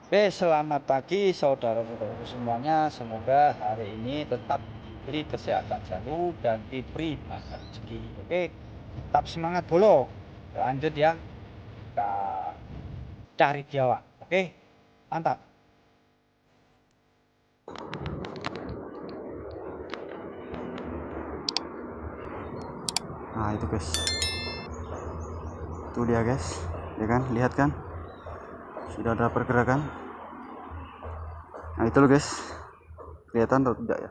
Oke, selamat pagi saudara-saudara semuanya. Semoga hari ini tetap diberi kesehatan selalu dan diberi banyak rezeki. Oke, tetap semangat bolo. Lanjut ya, kita cari Jawa. Oke, mantap. Nah itu guys, itu dia guys, ya kan, lihat kan, sudah ada pergerakan. Nah itu loh guys, kelihatan atau tidak ya?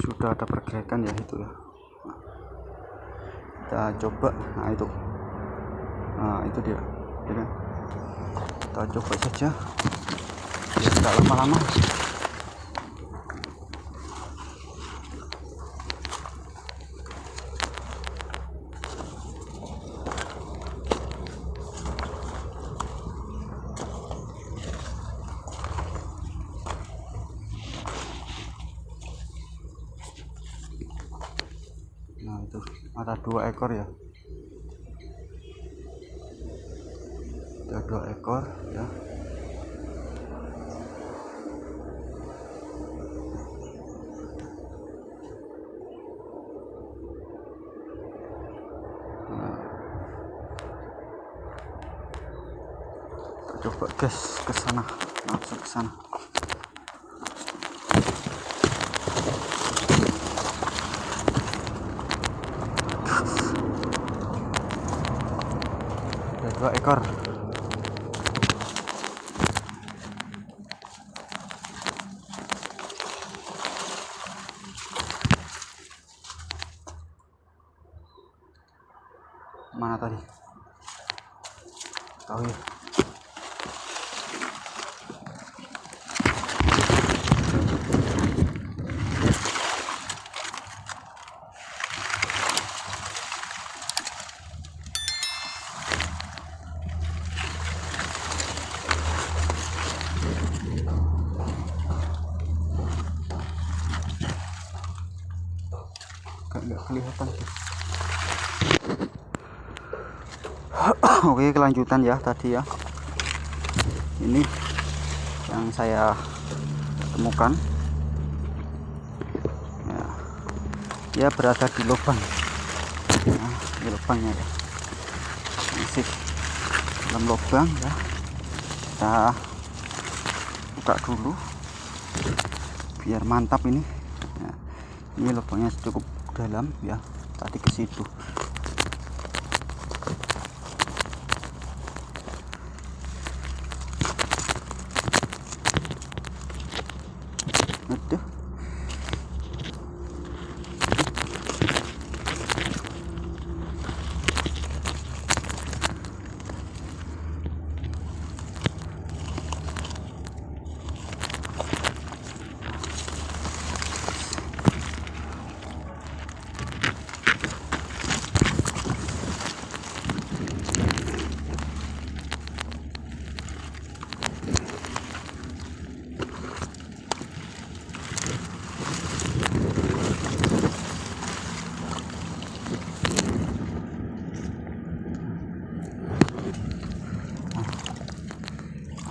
Sudah ada pergerakan ya itu ya. Kita coba, nah itu dia, ya kan? Kita coba saja, ya tidak lama-lama. Nah itu ada 2 ekor ya, ada 2 ekor ya. Nah, kita coba guys ke sana, langsung ke sana. Ada 2 ekor. Mana tadi? Tahu ya. Nggak kelihatan sih. Oke, kelanjutan ya tadi ya. Ini yang saya temukan ya, dia berada di lubang. Nah, di lubangnya ya, masih dalam lubang ya. Kita buka dulu biar mantap ini ya. Ini lubangnya cukup dalam ya, tadi ke situ. Aduh.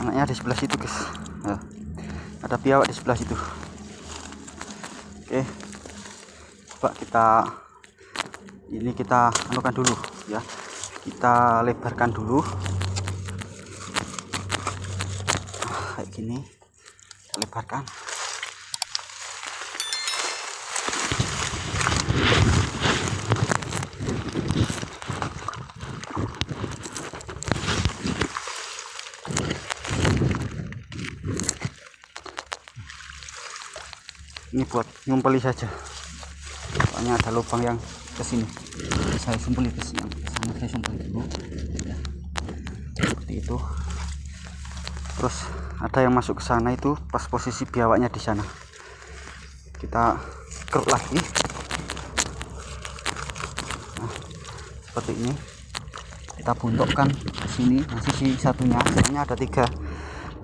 Anaknya di sebelah situ guys ya. Ada biawak di sebelah situ. Oke, coba kita anukan dulu ya, kita lebarkan dulu kayak gini, kita lebarkan. Ini buat ngumpuli saja, soalnya ada lubang yang kesini, saya sumpeli ke sini, sana saya sumpeli dulu ya. Seperti itu. Terus ada yang masuk ke sana, itu pas posisi biawaknya di sana. Kita keruk lagi nah, seperti ini. Kita buntokkan ke sini. Nah, sisi satunya, soalnya ada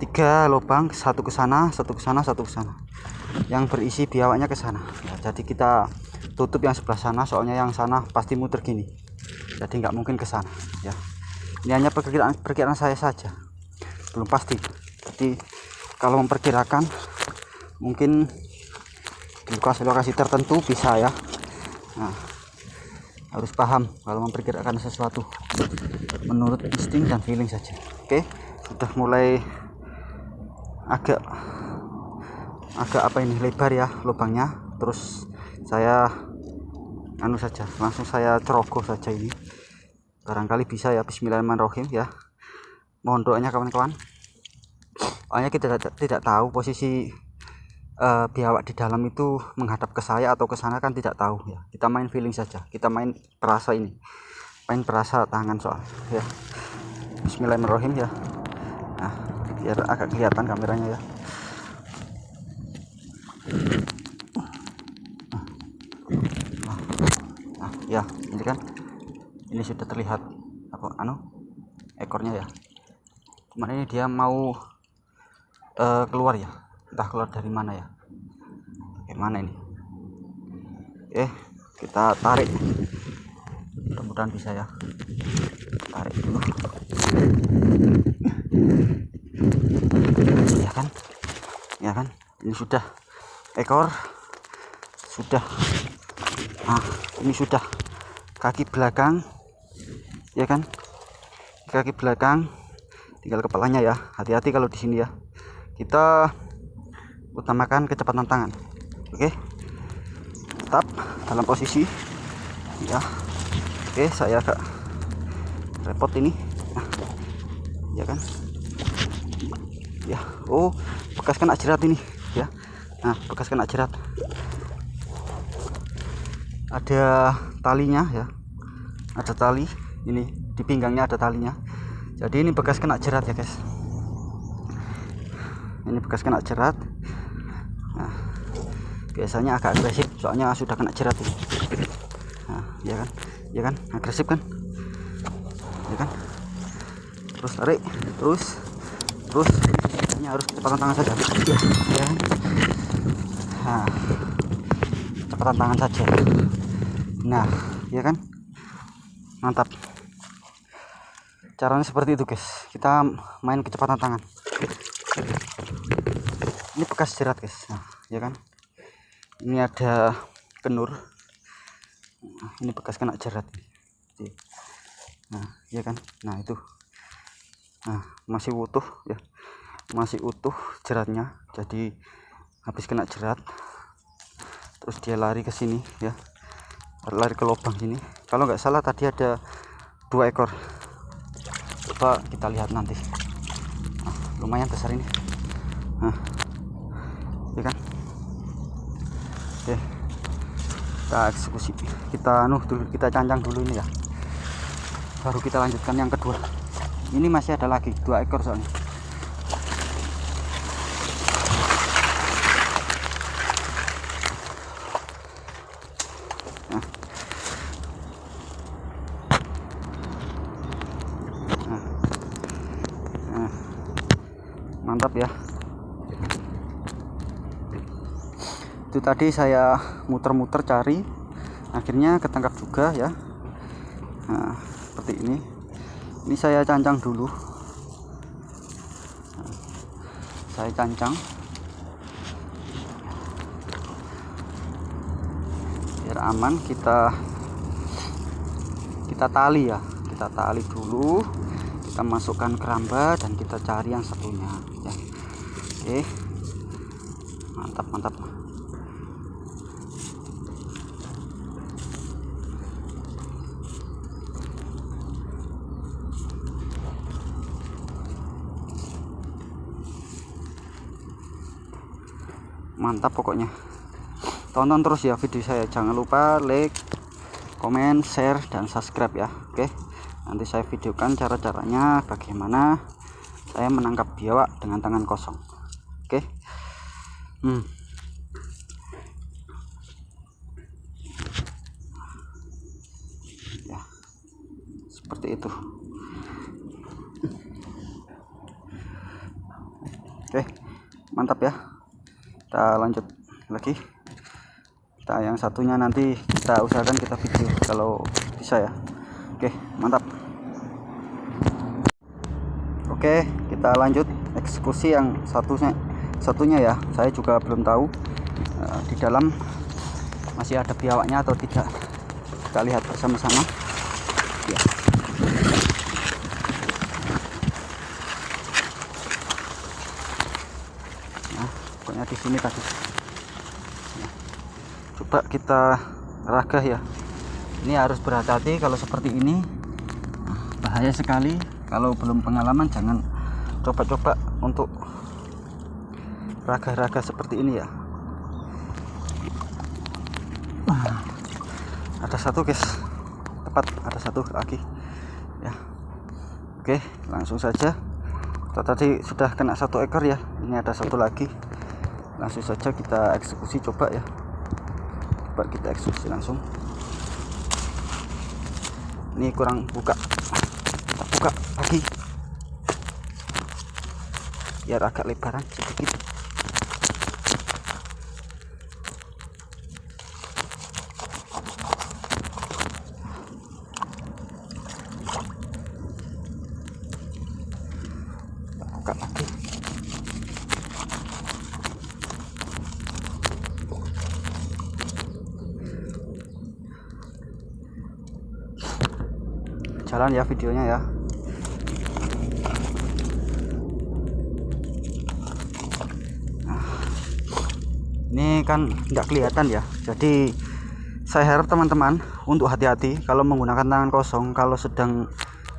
3 lubang, satu ke sana, satu ke sana, satu ke sana, yang berisi biawaknya ke sana ya. Jadi kita tutup yang sebelah sana, soalnya yang sana pasti muter gini, jadi nggak mungkin ke sana ya. Ini hanya perkiraan saya saja, belum pasti. Jadi kalau memperkirakan mungkin di lokasi tertentu bisa ya. Nah, harus paham kalau memperkirakan sesuatu menurut insting dan feeling saja. Oke, sudah mulai agak apa ini, lebar ya lubangnya. Terus saya saja, langsung saya cerogoh saja ini, barangkali bisa ya. Bismillahirrahmanirrahim ya, mohon doanya kawan-kawan. Soalnya kita tidak tahu posisi biawak di dalam itu menghadap ke saya atau ke sana, kan tidak tahu ya. Kita main feeling saja, kita main perasa ini, main perasa tangan soal ya. Bismillahirrahmanirrahim ya. Nah, biar agak kelihatan kameranya ya. Nah ya, ini kan, ini sudah terlihat apa ekornya ya. Cuman ini dia mau keluar ya, entah keluar dari mana ya, bagaimana ini. Kita tarik, mudah-mudahan bisa ya. Tarik dulu ya kan, ini sudah ekor, sudah. Nah, ini sudah kaki belakang ya kan, kaki belakang, tinggal kepalanya ya. Hati-hati kalau di sini ya, kita utamakan kecepatan tangan. Oke, tetap dalam posisi ya. Oke, saya agak repot ini. Nah, ya kan ya. Oh, bekas kena jerat ini ya. Nah, bekas kena jerat, ada talinya ya, ada tali ini di pinggangnya, ada talinya. Jadi ini bekas kena jerat ya guys, ini bekas kena jerat. Nah, biasanya agak agresif soalnya sudah kena jerat ini. Nah, ya kan agresif kan ya kan. Terus tarik, terus ini harus kecepatan tangan saja ya kan. Nah, kecepatan tangan saja. Nah, ya kan, mantap. Caranya seperti itu guys, kita main kecepatan tangan. Ini bekas jerat guys. Nah, ya kan, ini ada kenur. Nah, ini bekas kena jerat. Nah, ya kan, nah itu. Nah, masih utuh ya, masih utuh jeratnya. Jadi habis kena jerat, terus dia lari ke sini ya, lari ke lubang sini. Kalau nggak salah tadi ada 2 ekor. Coba kita lihat nanti. Nah, lumayan besar ini. Nah, ya kan. Oke, kita eksekusi, kita dulu, kita cancang dulu ini ya, baru kita lanjutkan yang kedua. Ini masih ada lagi 2 ekor soalnya. Mantap ya. Itu tadi saya muter-muter cari, akhirnya ketangkap juga ya. Nah, seperti ini. Ini saya cancang dulu. Nah, saya cancang biar aman. Kita tali ya, kita tali dulu, kita masukkan keramba dan kita cari yang satunya ya. Oke, mantap. Mantap pokoknya. Tonton terus ya video saya, jangan lupa like, komen, share, dan subscribe ya. Oke, nanti saya videokan cara-caranya bagaimana saya menangkap biawak dengan tangan kosong. Oke. Ya, seperti itu. Oke, mantap ya. Kita lanjut lagi. Kita yang satunya nanti kita usahakan kita video kalau bisa ya. Oke, mantap. Oke, kita lanjut eksekusi yang satunya ya. Saya juga belum tahu di dalam masih ada biawaknya atau tidak. Kita lihat bersama-sama ya. Nah, pokoknya di sini tadi. Nah, coba kita ragah ya. Ini harus berhati-hati kalau seperti ini. Nah, bahaya sekali. Kalau belum pengalaman jangan coba-coba untuk ragah-ragah seperti ini ya. Ada satu guys, tepat ada satu lagi ya. Oke, langsung saja. Kita tadi sudah kena 1 ekor ya, ini ada satu lagi. Langsung saja kita eksekusi, coba ya. Coba kita eksekusi langsung. Ini kurang buka, kita buka lagi biar agak lebaran sedikit. Buka lagi. Jalan ya videonya ya. Nah, ini kan tidak kelihatan ya, jadi saya harap teman-teman untuk hati-hati kalau menggunakan tangan kosong kalau sedang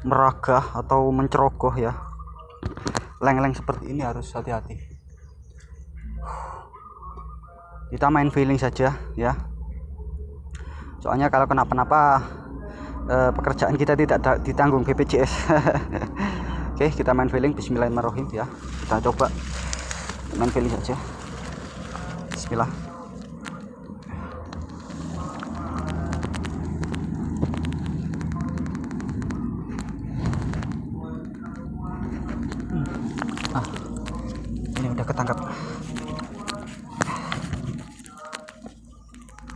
meragah atau mencerogoh ya. Leng-leng seperti ini harus hati-hati. Kita main feeling saja ya, soalnya kalau kenapa-napa pekerjaan kita tidak ditanggung BPJS. Oke, kita main feeling. Bismillahirrahmanirrahim ya. Kita coba main feeling saja. Bismillah. Ini udah ketangkap.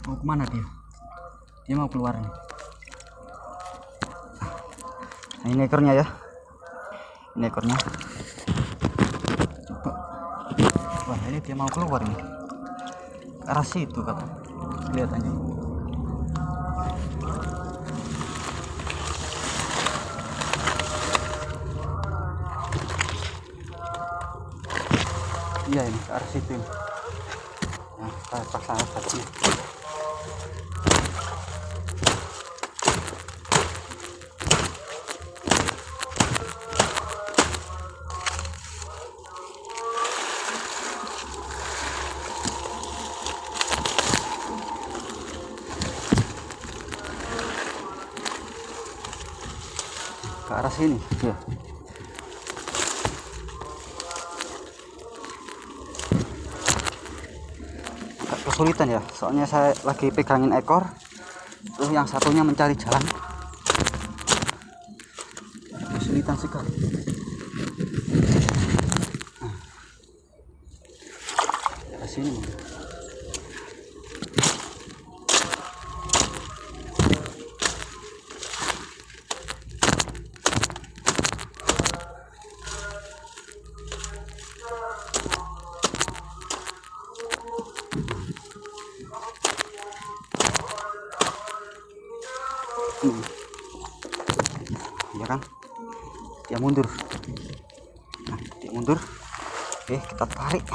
Mau kemana dia? Dia mau keluar nih. Nah, ini ekornya ya. Ini ekornya. Coba. Wah, ini dia mau keluar nih. Ke arah situ kan. Kelihatannya. Iya, ini ke arah situ. Nah, kita paksa satu. Ke arah sini ya. Agak kesulitan ya, soalnya saya lagi pegangin ekor, terus yang satunya mencari jalan. Kesulitan sekali. Nah, ke sini. Ya kan, dia mundur. Nah, dia mundur. Oke, kita tarik.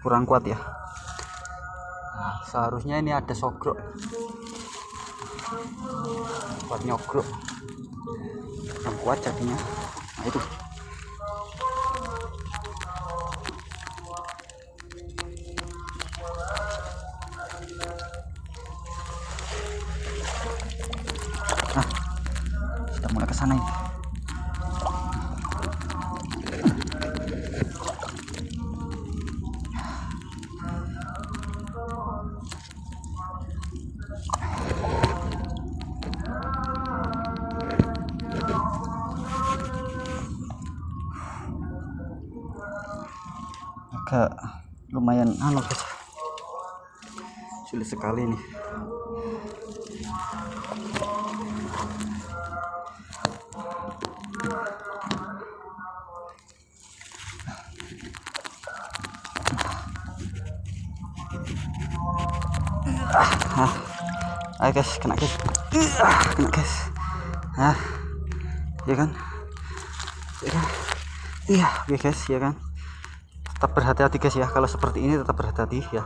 Kurang kuat ya. Nah, seharusnya ini ada sogrok buat nyogrok. Kurang kuat jadinya. Nah, itu. Nah, sudah mulai ke sana ini. agak lumayan guys, sulit sekali nih. Ayo guys, kena guys, kena guys. Ya kan, iya oke guys, ya kan. Tetap berhati-hati guys ya, kalau seperti ini tetap berhati-hati ya.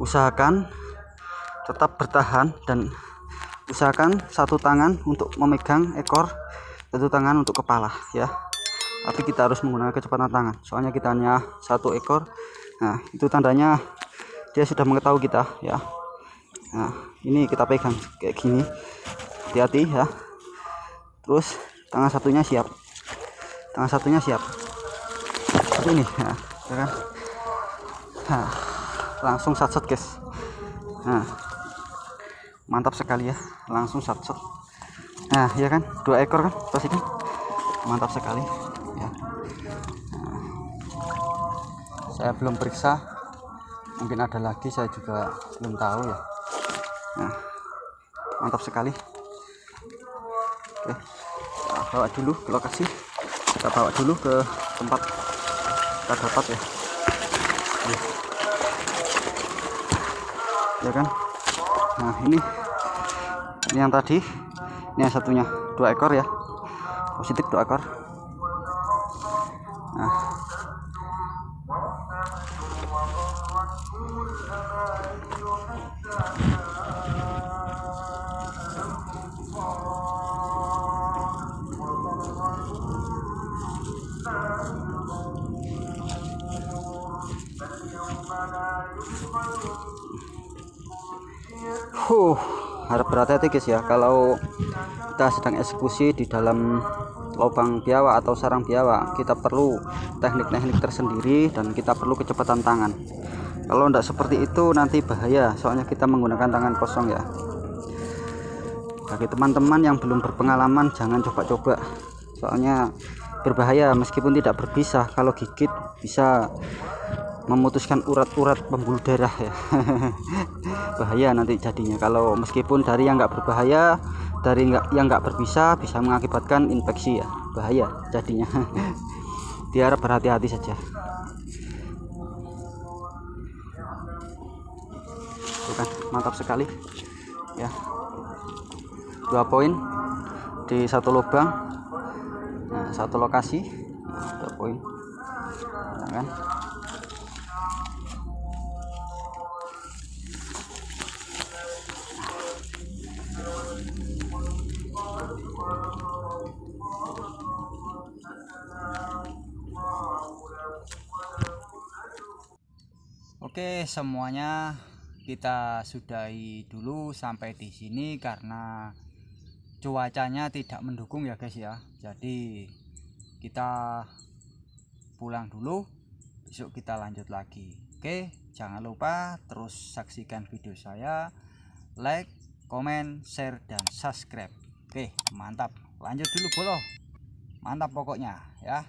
Usahakan tetap bertahan dan usahakan satu tangan untuk memegang ekor, satu tangan untuk kepala ya. Tapi kita harus menggunakan kecepatan tangan, soalnya kita hanya satu ekor. Nah itu tandanya dia sudah mengetahui kita ya. Nah ini kita pegang kayak gini, hati-hati ya. Terus tangan satunya siap, seperti ini ya, ya kan. Nah, langsung satset guys. Nah mantap sekali ya, langsung satset. Nah ya kan, 2 ekor kan pasti kan, mantap sekali ya. Nah, saya belum periksa, mungkin ada lagi, saya juga belum tahu ya. Nah mantap sekali. Oke, kita bawa dulu ke lokasi, kita bawa dulu ke tempat kita dapat ya. Ya kan. Nah ini yang tadi, ini yang satunya 2 ekor ya, positif 2 ekor. Nah harap berhati-hati guys ya, kalau kita sedang eksekusi di dalam lubang biawak atau sarang biawak, kita perlu teknik-teknik tersendiri dan kita perlu kecepatan tangan. Kalau tidak seperti itu nanti bahaya, soalnya kita menggunakan tangan kosong ya. Bagi teman-teman yang belum berpengalaman jangan coba-coba, soalnya berbahaya. Meskipun tidak berbisa, kalau gigit bisa memutuskan urat-urat pembuluh darah ya. Bahaya nanti jadinya. Kalau meskipun dari yang nggak berbahaya, dari yang nggak berbisa, bisa mengakibatkan infeksi ya, bahaya jadinya. Diharap berhati-hati saja. Bukan, mantap sekali ya. 2 poin di satu lubang, nah, satu lokasi, 2 poin nah, kan. Oke, semuanya kita sudahi dulu sampai di sini karena cuacanya tidak mendukung ya guys ya. Jadi kita pulang dulu, besok kita lanjut lagi. Oke, jangan lupa terus saksikan video saya, like, komen, share, dan subscribe. Oke, mantap. Lanjut dulu bolo, mantap pokoknya ya.